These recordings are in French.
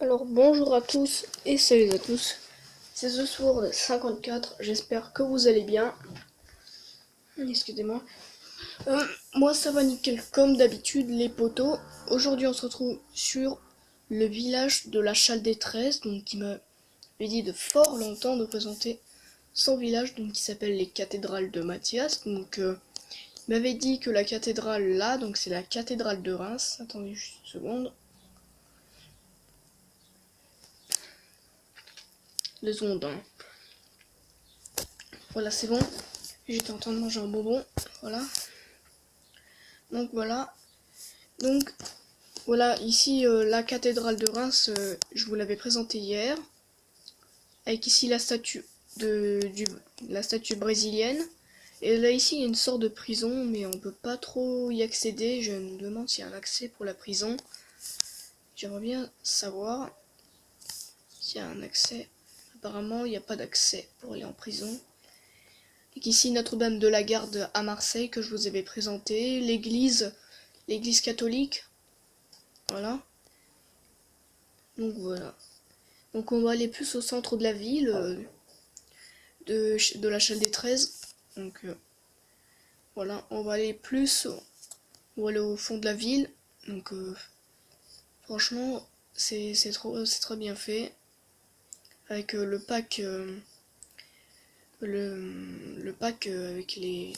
Alors bonjour à tous et salut à tous, c'est The Sword 54, j'espère que vous allez bien. Excusez-moi. Moi ça va nickel comme d'habitude les potos. Aujourd'hui on se retrouve sur le village de la Chaldée 13, donc qui m'avait dit de fort longtemps de présenter son village, donc qui s'appelle les cathédrales de Mathias. Donc il m'avait dit que la cathédrale là, donc c'est la cathédrale de Reims. Attendez juste une seconde. 2 secondes hein. Voilà, c'est bon. J'étais en train de manger un bonbon. Voilà. Donc voilà. Donc voilà, ici la cathédrale de Reims, je vous l'avais présentée hier. Avec ici la statue la statue brésilienne. Et là ici il y a une sorte de prison, mais on peut pas trop y accéder. Je me demande s'il y a un accès pour la prison. J'aimerais bien savoir s'il y a un accès. Apparemment il n'y a pas d'accès pour aller en prison. Et ici Notre-Dame de la Garde à Marseille que je vous avais présenté. L'église catholique. Voilà. Donc voilà. Donc on va aller plus au centre de la ville, de la Chaldée 13. Donc voilà, on va aller plus, on va aller au fond de la ville. Donc franchement, c'est très bien fait. Avec le pack, le pack avec les,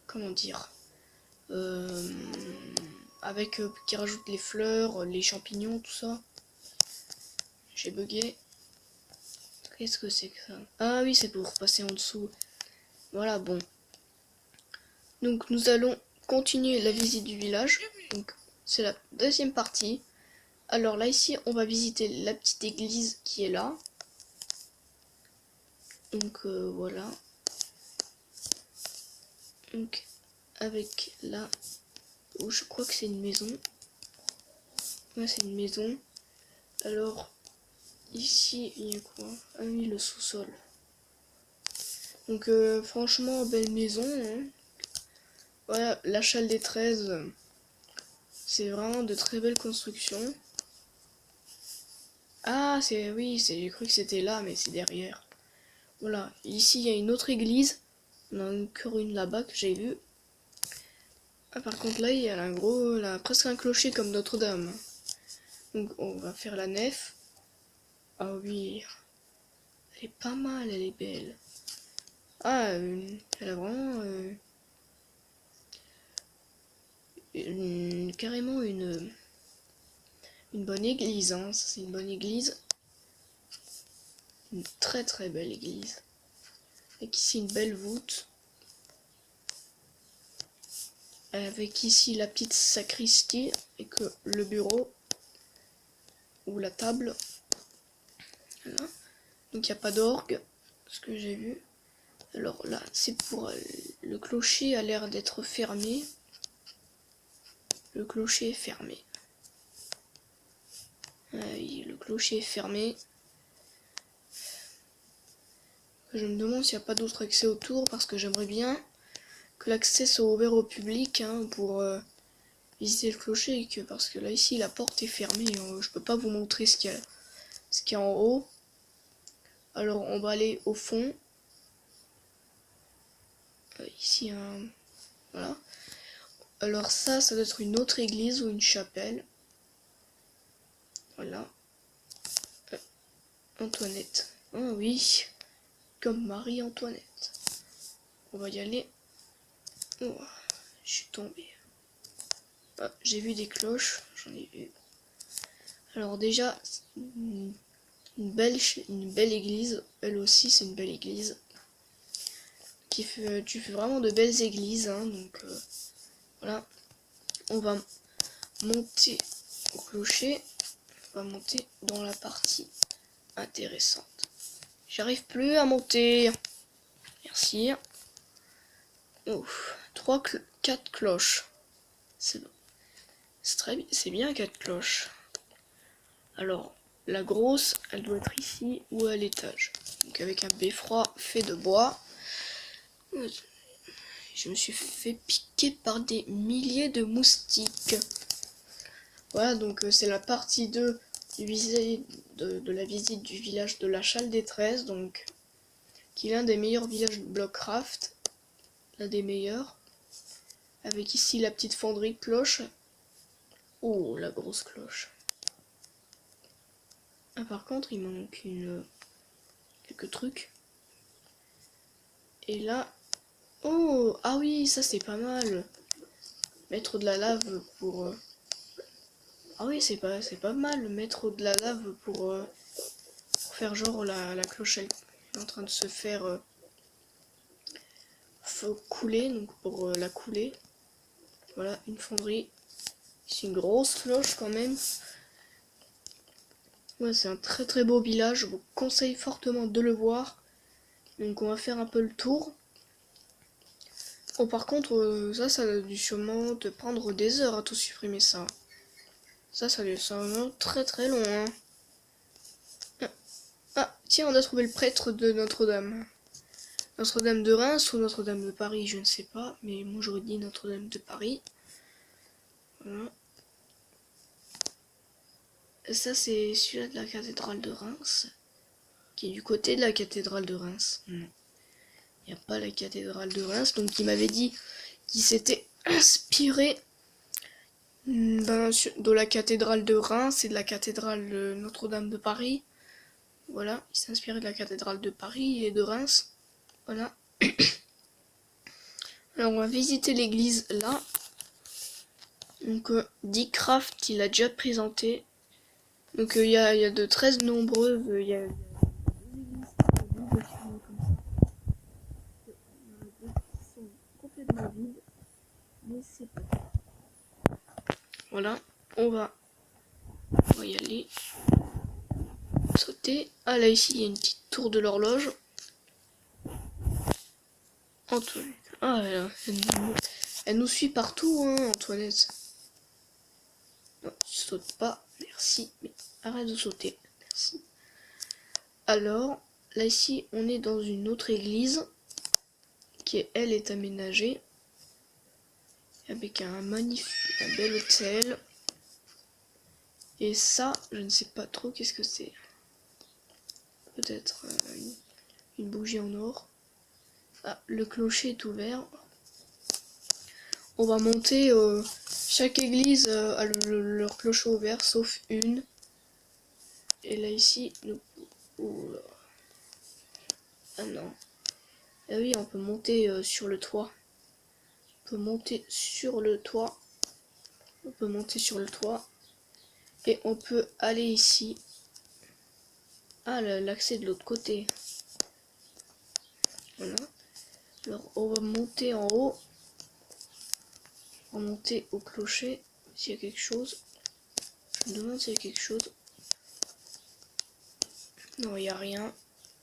comment dire, euh, avec qui rajoute les fleurs, les champignons, tout ça. J'ai bugué. Qu'est-ce que c'est que ça? Ah oui, c'est pour passer en dessous. Voilà, bon. Donc nous allons continuer la visite du village. Donc c'est la deuxième partie. Alors là ici on va visiter la petite église qui est là. Donc voilà. Donc avec là, oh, je crois que c'est une maison. Ouais, c'est une maison. Alors ici il y a quoi? Ah oui, le sous-sol. Donc franchement belle maison hein. Voilà, la Chaldée 13, c'est vraiment de très belles constructions. Ah c'est oui, j'ai cru que c'était là mais c'est derrière. Voilà, ici il y a une autre église. On en a encore une là-bas que j'ai vue. Ah par contre là il y a un gros, là, presque un clocher comme Notre-Dame. Donc on va faire la nef. Ah oui, elle est pas mal, elle est belle. Ah, elle a vraiment carrément une bonne église, hein. C'est une bonne église. Une très très belle église. Avec ici une belle voûte. Avec ici la petite sacristie et que le bureau ou la table. Voilà. Donc il n'y a pas d'orgue, ce que j'ai vu. Alors là, c'est pour le clocher a l'air d'être fermé. Le clocher est fermé. Ah oui, le clocher est fermé. Je me demande s'il n'y a pas d'autre accès autour parce que j'aimerais bien que l'accès soit ouvert au public hein, pour visiter le clocher. Parce que là ici la porte est fermée. Je peux pas vous montrer ce qu'il y a en haut. Alors on va aller au fond. Ici un... Voilà. Alors ça doit être une autre église ou une chapelle. Voilà. Antoinette. Ah oui. Comme Marie-Antoinette. On va y aller. Oh, je suis tombée. Ah, j'ai vu des cloches. J'en ai vu. Alors déjà, une belle église. Elle aussi, c'est une belle église. Tu fais vraiment de belles églises. Hein, donc voilà. On va monter au clocher. On va monter dans la partie intéressante. J'arrive plus à monter. Merci. Ouf. 4 cloches. C'est bon. C'est bien 4 cloches. Alors, la grosse, elle doit être ici ou à l'étage. Donc avec un beffroi fait de bois. Je me suis fait piquer par des milliers de moustiques. Voilà, donc c'est la partie 2 de la visite du village de la Chale-des-13, donc qui est l'un des meilleurs villages de Blockcraft, l'un des meilleurs, avec ici la petite fonderie cloche. Oh, la grosse cloche. Ah, par contre, il manque quelques trucs. Et là, oh, ah oui, ça c'est pas mal. Mettre de la lave pour... Ah oui, c'est pas mal, mettre de la lave pour faire genre la cloche elle est en train de se faire couler, donc pour la couler. Voilà, une fonderie. C'est une grosse cloche quand même. Ouais, c'est un très très beau village, je vous conseille fortement de le voir. Donc on va faire un peu le tour. Oh, par contre, ça a dû sûrement te prendre des heures à tout supprimer ça. Ça va très très long, hein. Ah, tiens, on a trouvé le prêtre de Notre-Dame. Notre-Dame de Reims ou Notre-Dame de Paris, je ne sais pas, mais moi j'aurais dit Notre-Dame de Paris. Voilà. Ça, c'est celui-là de la cathédrale de Reims, qui est du côté de la cathédrale de Reims. Non, il n'y a pas la cathédrale de Reims, donc il m'avait dit qu'il s'était inspiré de la cathédrale de Reims et de la cathédrale de Notre-Dame de Paris. Voilà, il s'est inspiré de la cathédrale de Paris et de Reims. Voilà. Alors on va visiter l'église là. Donc Dicraft, il a déjà présenté. Donc il y a de très nombreuses. Il y a complètement vides. Mais c'est pas grave. Voilà, on va y aller. Sauter. Ah là ici il y a une petite tour de l'horloge. Antoinette. Ah elle nous suit partout, hein, Antoinette. Non, tu sautes pas, merci. Mais arrête de sauter, merci. Alors, là ici, on est dans une autre église qui, elle, est aménagée avec un bel hôtel. Et ça, je ne sais pas trop qu'est-ce que c'est. Peut-être une bougie en or. Ah, le clocher est ouvert. On va monter. Chaque église a leur clocher ouvert, sauf une. Et là ici, nous... Oh là. Ah non. Ah oui, on peut monter sur le toit. On peut monter sur le toit. On peut monter sur le toit. Et on peut aller ici. Ah, l'accès de l'autre côté. Voilà. Alors, on va monter en haut. On va monter au clocher. S'il y a quelque chose. Je me demande s'il y a quelque chose. Non, il n'y a rien.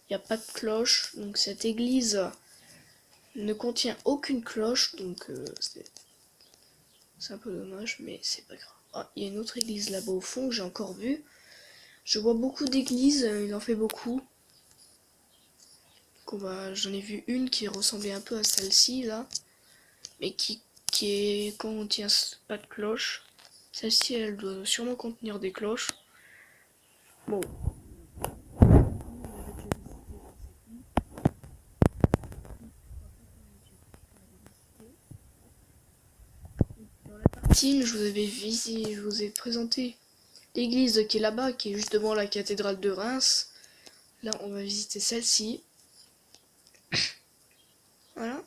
Il n'y a pas de cloche. Donc, cette église ne contient aucune cloche. Donc, c'est un peu dommage, mais c'est pas grave. Ah, il y a une autre église là-bas au fond que j'ai encore vue. Je vois beaucoup d'églises, il en fait beaucoup. J'en ai vu une qui ressemblait un peu à celle-ci là, mais qui contient pas de cloche. Celle-ci, elle doit sûrement contenir des cloches. Bon. Dans la partie, je vous ai présenté l'église qui est là-bas, qui est juste devant la cathédrale de Reims. Là, on va visiter celle-ci. Voilà.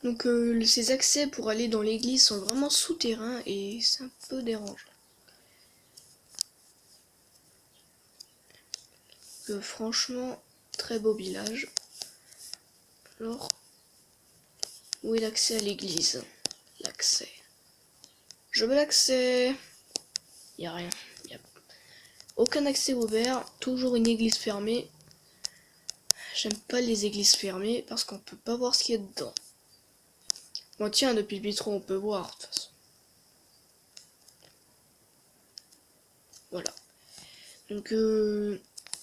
Donc ces accès pour aller dans l'église sont vraiment souterrains et c'est un peu dérangeant. Franchement, très beau village. Alors, où est l'accès à l'église? L'accès. Je veux l'accès. Il n'y a rien. Y a aucun accès ouvert. Toujours une église fermée. J'aime pas les églises fermées parce qu'on peut pas voir ce qu'il y a dedans. Bon tiens, depuis le bistrot on peut voir de toute façon. Voilà. Donc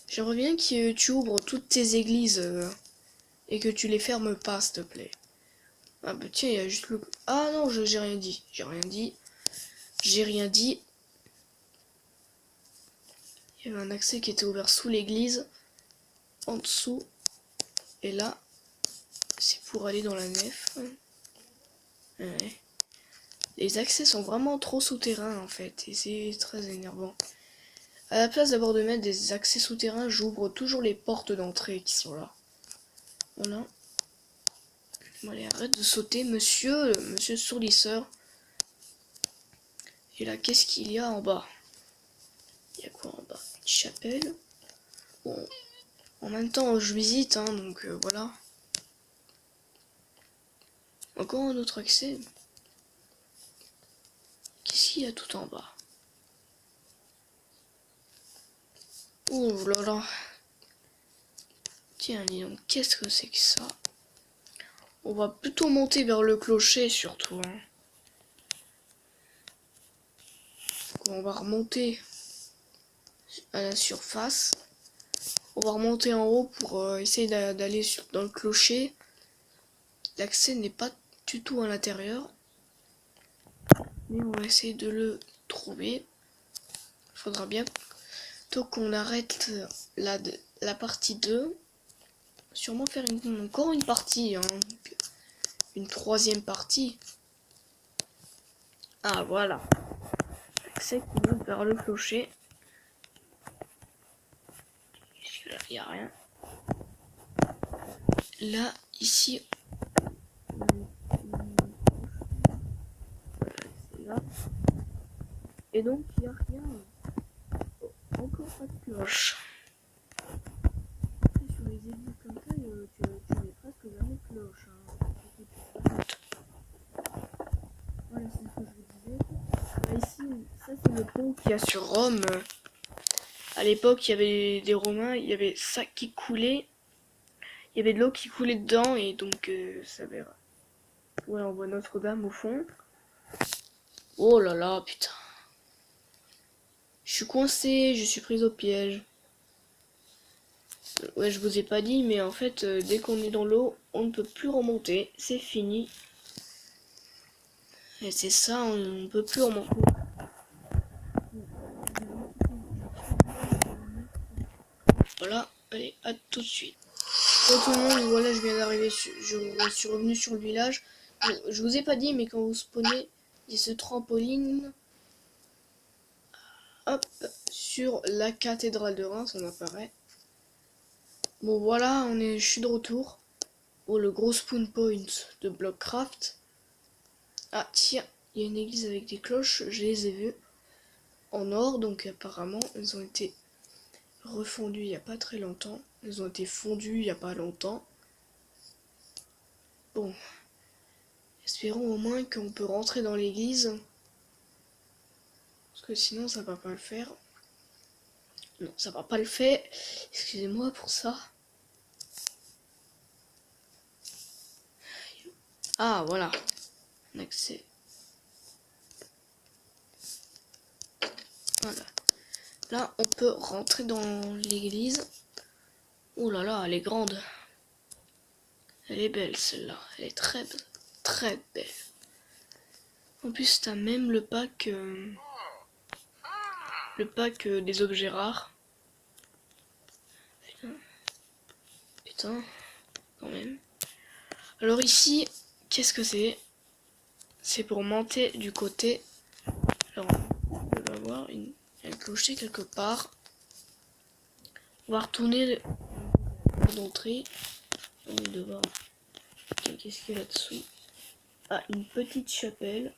j'aimerais bien que tu ouvres toutes tes églises et que tu les fermes pas s'il te plaît. Ah bah tiens, il y a juste le... Ah non, j'ai rien dit. J'ai rien dit. Il y avait un accès qui était ouvert sous l'église, en dessous. Et là, c'est pour aller dans la nef. Ouais. Les accès sont vraiment trop souterrains en fait, et c'est très énervant. À la place d'abord de mettre des accès souterrains, j'ouvre toujours les portes d'entrée qui sont là. Voilà. Bon, allez, arrête de sauter, monsieur sourdisseur. Et là, qu'est-ce qu'il y a en bas? Il y a quoi en bas? Une chapelle. Bon, en même temps, je visite, hein, donc voilà. Encore un autre accès. Qu'est-ce qu'il y a tout en bas? Oh là là. Tiens, dis donc, qu'est-ce que c'est que ça? On va plutôt monter vers le clocher, surtout. Hein. On va remonter à la surface. On va remonter en haut pour essayer d'aller dans le clocher. L'accès n'est pas du tout à l'intérieur. Mais on va essayer de le trouver. Il faudra bien qu'on arrête la partie 2. Sûrement faire encore une partie. Hein. Une troisième partie. Ah voilà. Accès qui monte vers le clocher. Là, il n'y a rien. Là, ici. Là. Et donc, il n'y a rien. Oh, encore pas de cloche. Après, sur les églises comme ça, tu mets presque jamais de cloche. Hein. Voilà, c'est ce que je vous disais. Là, ici, ça c'est le pont qu'il y a sur Rome. À l'époque, il y avait des Romains, il y avait ça qui coulait. Il y avait de l'eau qui coulait dedans et donc ça verra. Ouais, on voit Notre-Dame au fond. Oh là là, putain. Je suis coincé, je suis prise au piège. Ouais, je vous ai pas dit, mais en fait, dès qu'on est dans l'eau, on ne peut plus remonter. C'est fini. Et c'est ça, on ne peut plus remonter. Voilà, allez, à tout de suite. Bon, tout le monde, voilà, je viens d'arriver, je suis revenu sur le village. Je vous ai pas dit, mais quand vous spawnez, il y a ce trampoline. Hop, sur la cathédrale de Reims, on apparaît. Bon, voilà, je suis de retour. Oh, le gros spawn point de Blockcraft. Ah, tiens, il y a une église avec des cloches, je les ai vues. En or, donc apparemment, elles ont été refondues il n'y a pas très longtemps. Elles ont été fondues il n'y a pas longtemps. Bon, espérons au moins qu'on peut rentrer dans l'église. Parce que sinon, ça va pas le faire. Non, ça va pas le faire. Excusez-moi pour ça. Ah, voilà. Un accès. Voilà. Là, on peut rentrer dans l'église. Oh là là, elle est grande. Elle est belle, celle-là. Elle est très belle. En plus, t'as même le pack... des objets rares. Putain, quand même. Alors ici, qu'est-ce que c'est? C'est pour monter du côté. Alors, on va avoir un clocher quelque part. On va retourner d'entrée. On va devoir... Qu'est-ce qu'il y a là-dessous? Ah, une petite chapelle.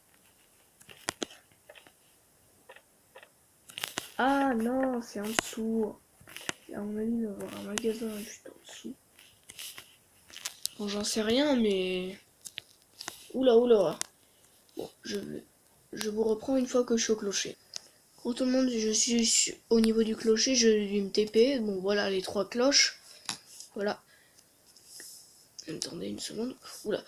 Ah non, c'est en dessous. À mon avis, il va y avoir un magasin juste en dessous. Bon, j'en sais rien, mais... Oula. Bon, je vous reprends une fois que je suis au clocher. Pour tout le monde, je suis au niveau du clocher, je vais me TP. Bon, voilà les 3 cloches. Voilà. Attendez une seconde. Oula.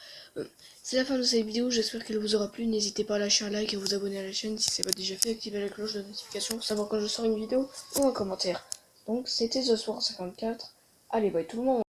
C'est la fin de cette vidéo, j'espère qu'elle vous aura plu. N'hésitez pas à lâcher un like et à vous abonner à la chaîne si ce n'est pas déjà fait. Activez la cloche de notification pour savoir quand je sors une vidéo ou un commentaire. Donc, c'était The Sword 54. Allez, bye tout le monde.